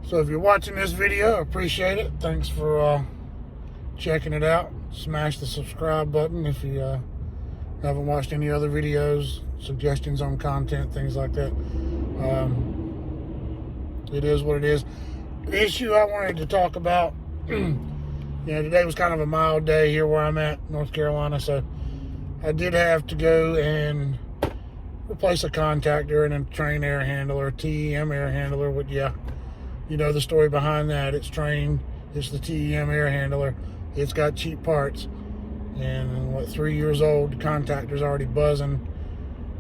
So if you're watching this video, I appreciate it. Thanks for checking it out. Smash the subscribe button if you haven't watched any other videos, suggestions on content, things like that. It is what it is. The issue I wanted to talk about, today was kind of a mild day here where I'm at, North Carolina, so I did have to go and replace a contactor and a Trane air handler, TEM air handler. With you know the story behind that. It's Trane, it's the TEM air handler. It's got cheap parts, and 3 years old, the contactor's already buzzing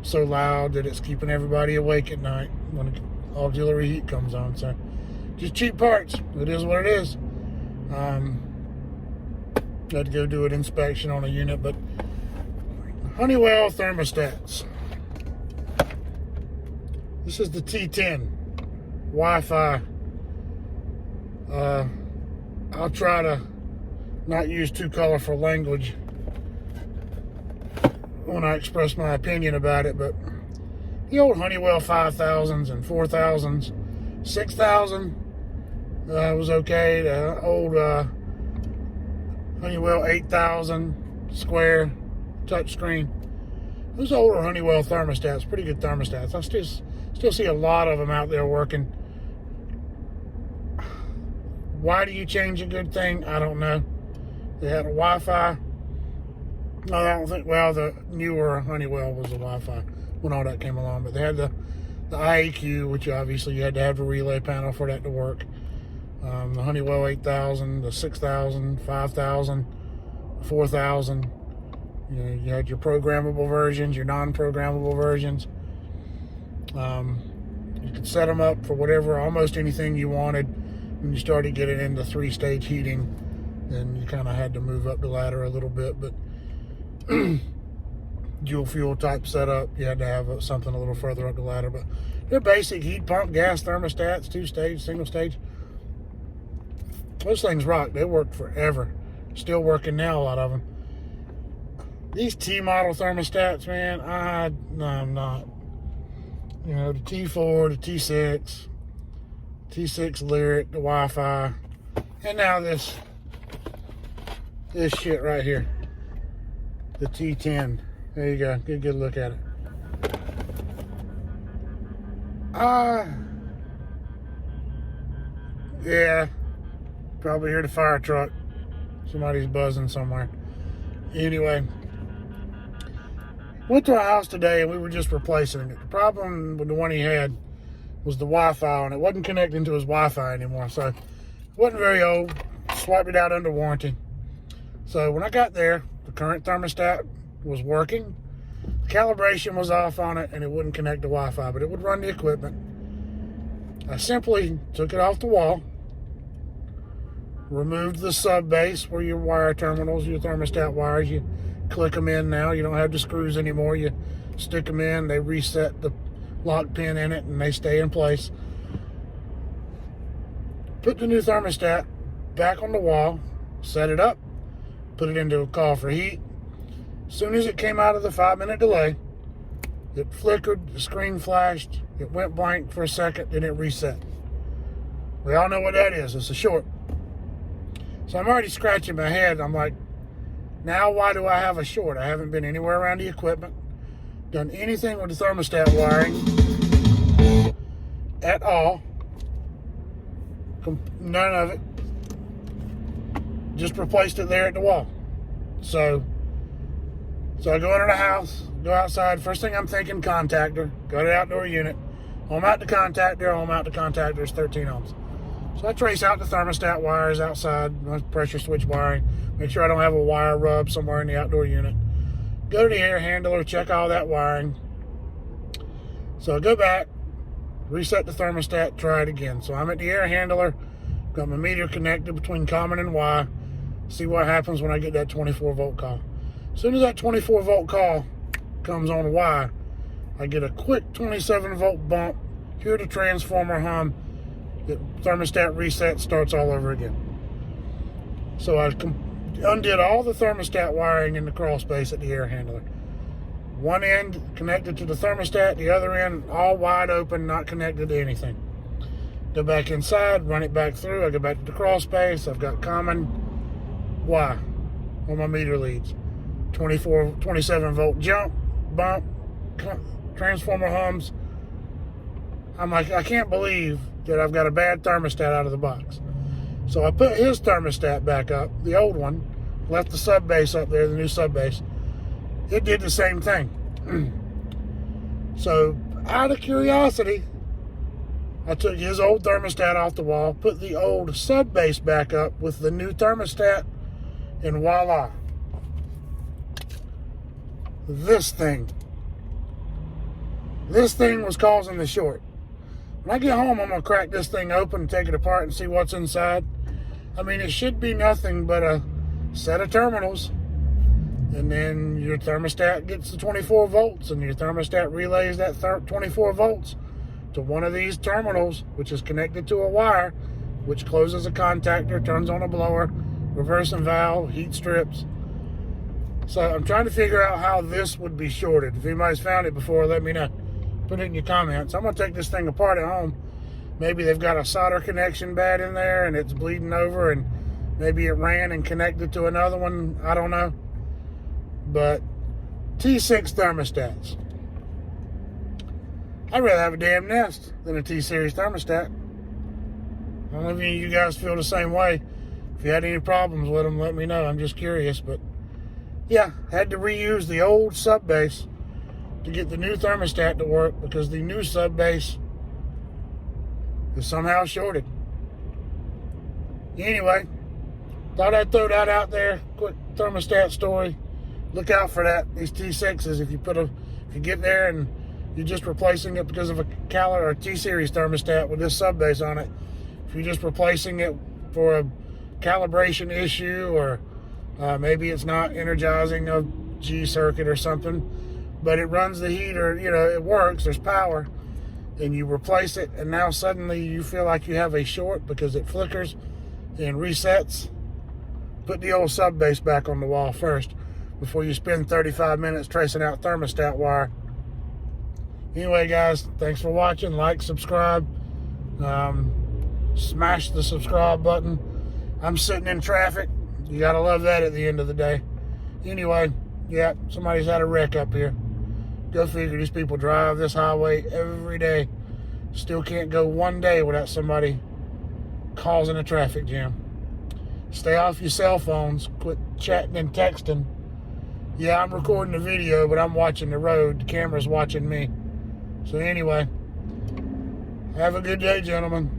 so loud that it's keeping everybody awake at night when the auxiliary heat comes on. So just cheap parts. It is what it is. Had to go do an inspection on a unit, but Honeywell thermostats. This is the T10 Wi-Fi. I'll try to not use too colorful language when I express my opinion about it, but the old Honeywell 5000s and 4000s, 6000 was okay. The old Honeywell 8000 square touchscreen. Those older Honeywell thermostats, pretty good thermostats. I still see a lot of them out there working. Why do you change a good thing? I don't know. They had a Wi-Fi. No, I don't think, well, the newer Honeywell was the Wi-Fi when all that came along, but they had the IAQ, which obviously you had to have a relay panel for that to work. The Honeywell 8000, the 6000, 5000, 4000. You had your programmable versions, your non-programmable versions. You could set them up for whatever, almost anything you wanted. When you started getting into 3-stage heating, then you kind of had to move up the ladder a little bit. But dual fuel type setup, you had to have something a little further up the ladder. But they're basic heat pump gas thermostats, 2-stage, single stage. Those things rock. They worked forever. Still working now, a lot of them. These T-model thermostats, man, no, I'm not. The T4, the T6, T6 Lyric, the Wi-Fi, and now this shit right here, the T10. There you go. Get a good look at it. Yeah, probably hear the fire truck. Somebody's buzzing somewhere. Anyway, went to a house today and we were just replacing it. The problem with the one he had was the Wi-Fi on it. It wasn't connecting to his Wi-Fi anymore, so it wasn't very old. Swiped it out under warranty. So when I got there, the current thermostat was working. The calibration was off on it and it wouldn't connect to Wi-Fi, but it would run the equipment. I simply took it off the wall, removed the sub base where your wire terminals, your thermostat wires, you click them in now. You don't have the screws anymore. You stick them in, they reset the lock pin in it, and they stay in place. Put the new thermostat back on the wall, set it up, put it into a call for heat. As soon as it came out of the 5-minute delay, it flickered, the screen flashed, it went blank for a second, then it reset. We all know what that is. It's a short. So I'm already scratching my head. I'm like, now why do I have a short? I haven't been anywhere around the equipment, done anything with the thermostat wiring at all. None of it. Just replaced it there at the wall. So I go into the house, go outside. First thing I'm thinking, contactor. Got an outdoor unit. Home out the contactor. Home out the contactor is 13 ohms. So I trace out the thermostat wires outside, my pressure switch wiring. Make sure I don't have a wire rub somewhere in the outdoor unit. Go to the air handler, check all that wiring. So I go back, reset the thermostat, try it again. So I'm at the air handler, got my meter connected between common and Y. See what happens when I get that 24 volt call. As soon as that 24 volt call comes on Y, I get a quick 27 volt bump, hear the transformer hum, the thermostat reset, starts all over again. So I undid all the thermostat wiring in the crawl space at the air handler. One end connected to the thermostat, the other end all wide open, not connected to anything. Go back inside, run it back through. I go back to the crawl space. I've got common Y on my meter leads. 27 volt jump, bump, transformer hums. I'm like, I can't believe that I've got a bad thermostat out of the box. So I put his thermostat back up, the old one, left the sub base up there, the new sub base. It did the same thing. So out of curiosity, I took his old thermostat off the wall, put the old sub base back up with the new thermostat, and voila. This thing was causing the short. When I get home, I'm going to crack this thing open and take it apart and see what's inside. I mean, it should be nothing but a set of terminals. And then your thermostat gets the 24 volts, and your thermostat relays that 24 volts to one of these terminals, which is connected to a wire, which closes a contactor, turns on a blower, reversing valve, heat strips. So I'm trying to figure out how this would be shorted. If anybody's found it before, let me know. Put it in your comments. I'm going to take this thing apart at home. Maybe they've got a solder connection bad in there and it's bleeding over, and maybe it ran and connected to another one. I don't know. But T6 thermostats. I'd rather have a damn Nest than a T-Series thermostat. I don't know if any of you guys feel the same way. If you had any problems with them, let me know. I'm just curious. But yeah, had to reuse the old sub base to get the new thermostat to work, because the new sub base is somehow shorted. Anyway, thought I'd throw that out there. Quick thermostat story. Look out for that. These T6s, if you get there and you're just replacing it because of a Cali or T-Series thermostat with this sub base on it, if you're just replacing it for a calibration issue, or maybe it's not energizing a G circuit or something, but it runs the heater, it works, there's power, and you replace it, and now suddenly you feel like you have a short because it flickers and resets, put the old sub base back on the wall first before you spend 35 minutes tracing out thermostat wire. Anyway, guys, thanks for watching. Like, subscribe, smash the subscribe button. I'm sitting in traffic. You gotta love that at the end of the day. Anyway, yeah, somebody's had a wreck up here. Go figure. These people drive this highway every day. Still can't go one day without somebody causing a traffic jam. Stay off your cell phones. Quit chatting and texting. Yeah, I'm recording the video, but I'm watching the road. The camera's watching me. So anyway, have a good day, gentlemen.